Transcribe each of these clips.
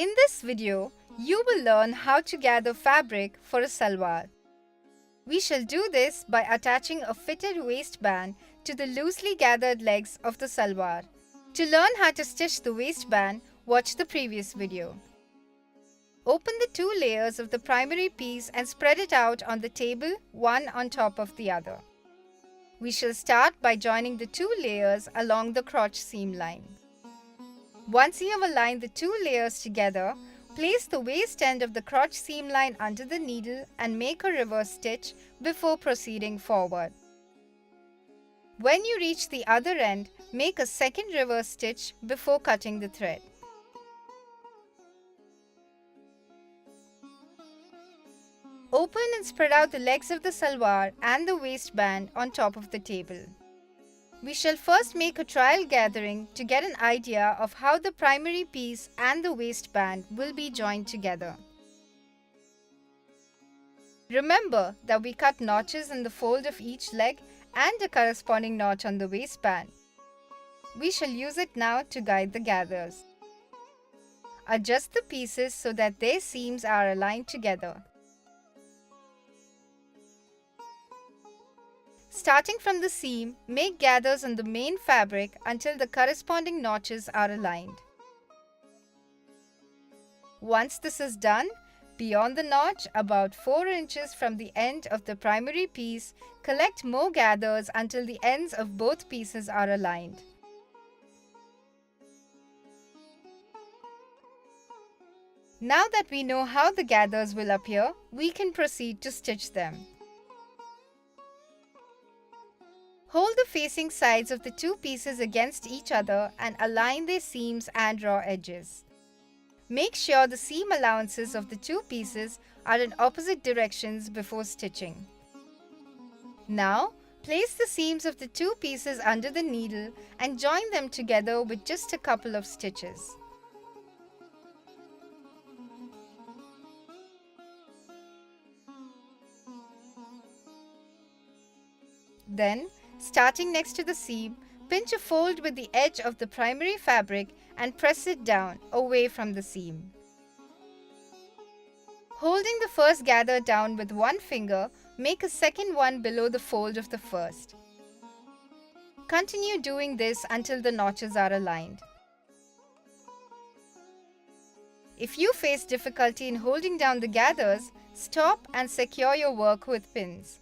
In this video, you will learn how to gather fabric for a salwar. We shall do this by attaching a fitted waistband to the loosely gathered legs of the salwar. To learn how to stitch the waistband, watch the previous video. Open the two layers of the primary piece and spread it out on the table, one on top of the other. We shall start by joining the two layers along the crotch seam line. Once you have aligned the two layers together, place the waist end of the crotch seam line under the needle and make a reverse stitch before proceeding forward. When you reach the other end, make a second reverse stitch before cutting the thread. Open and spread out the legs of the salwar and the waistband on top of the table. We shall first make a trial gathering to get an idea of how the primary piece and the waistband will be joined together. Remember that we cut notches in the fold of each leg and a corresponding notch on the waistband. We shall use it now to guide the gathers. Adjust the pieces so that their seams are aligned together. Starting from the seam, make gathers on the main fabric until the corresponding notches are aligned. Once this is done, beyond the notch, about 4 inches from the end of the primary piece, collect more gathers until the ends of both pieces are aligned. Now that we know how the gathers will appear, we can proceed to stitch them. Hold the facing sides of the two pieces against each other and align their seams and raw edges. Make sure the seam allowances of the two pieces are in opposite directions before stitching. Now, place the seams of the two pieces under the needle and join them together with just a couple of stitches. Then, starting next to the seam, pinch a fold with the edge of the primary fabric and press it down away from the seam. Holding the first gather down with one finger, make a second one below the fold of the first. Continue doing this until the notches are aligned. If you face difficulty in holding down the gathers, stop and secure your work with pins.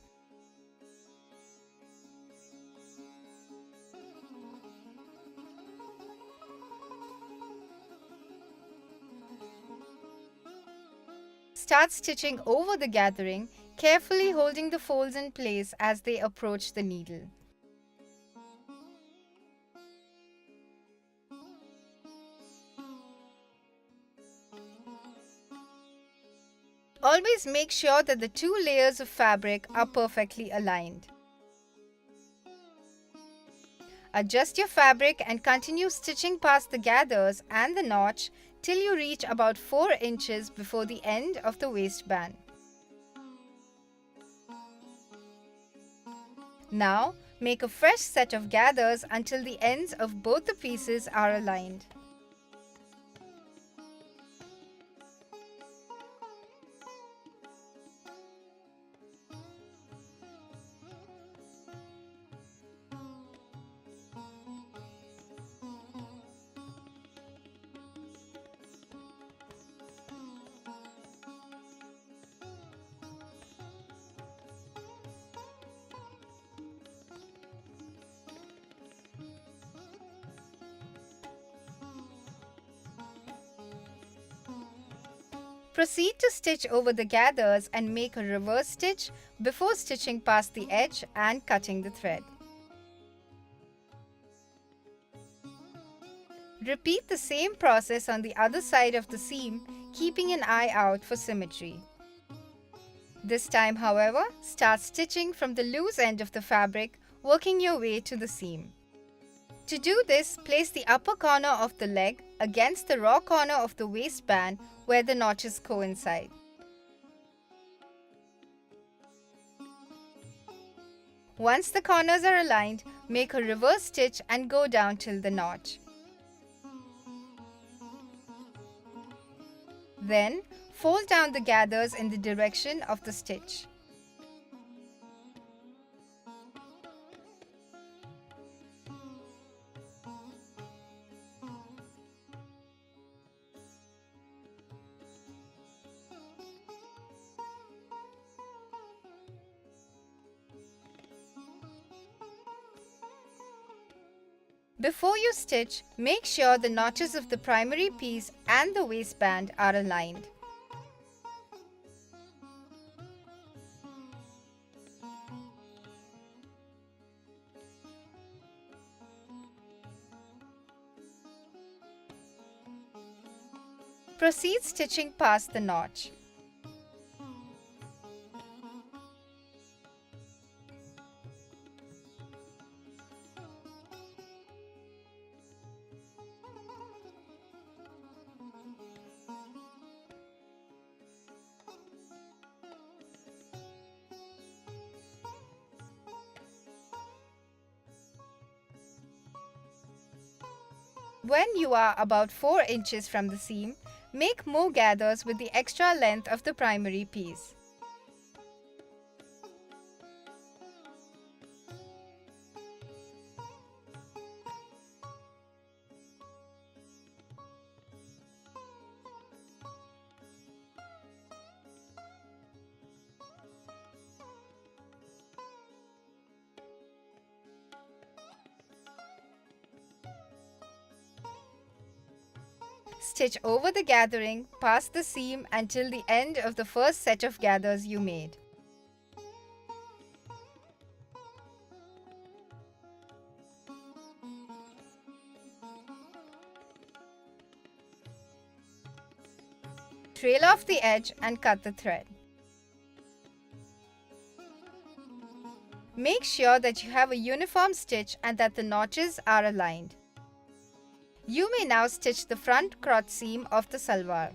Start stitching over the gathering, carefully holding the folds in place as they approach the needle. Always make sure that the two layers of fabric are perfectly aligned. Adjust your fabric and continue stitching past the gathers and the notch till you reach about 4 inches before the end of the waistband. Now, make a fresh set of gathers until the ends of both the pieces are aligned. Proceed to stitch over the gathers and make a reverse stitch before stitching past the edge and cutting the thread. Repeat the same process on the other side of the seam, keeping an eye out for symmetry. This time, however, start stitching from the loose end of the fabric, working your way to the seam. To do this, place the upper corner of the leg against the raw corner of the waistband where the notches coincide. Once the corners are aligned, make a reverse stitch and go down till the notch. Then, fold down the gathers in the direction of the stitch. Before you stitch, make sure the notches of the primary piece and the waistband are aligned. Proceed stitching past the notch. When you are about 4 inches from the seam, make more gathers with the extra length of the primary piece. Stitch over the gathering past the seam until the end of the first set of gathers you made. Trail off the edge and cut the thread. Make sure that you have a uniform stitch and that the notches are aligned. You may now stitch the front crotch seam of the salwar.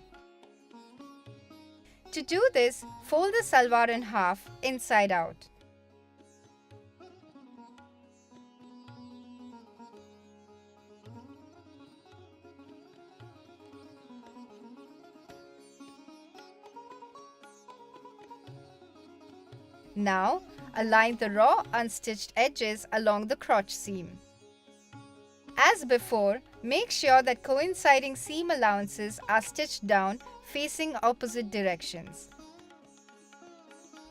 To do this, fold the salwar in half inside out. Now, align the raw unstitched edges along the crotch seam. As before, make sure that coinciding seam allowances are stitched down facing opposite directions.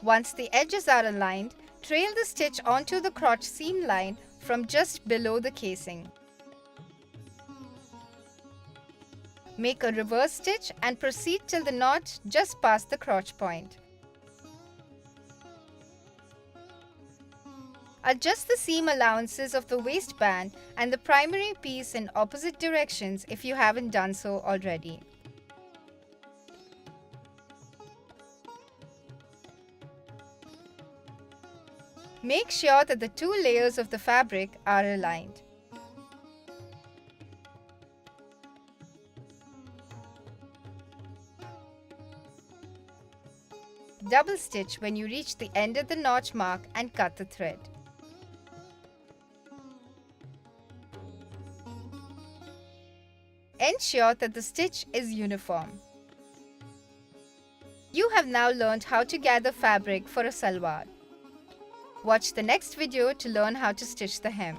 Once the edges are aligned, trail the stitch onto the crotch seam line from just below the casing. Make a reverse stitch and proceed till the notch just past the crotch point. Adjust the seam allowances of the waistband and the primary piece in opposite directions if you haven't done so already. Make sure that the two layers of the fabric are aligned. Double stitch when you reach the end of the notch mark and cut the thread. Ensure that the stitch is uniform. You have now learned how to gather fabric for a salwar. Watch the next video to learn how to stitch the hem.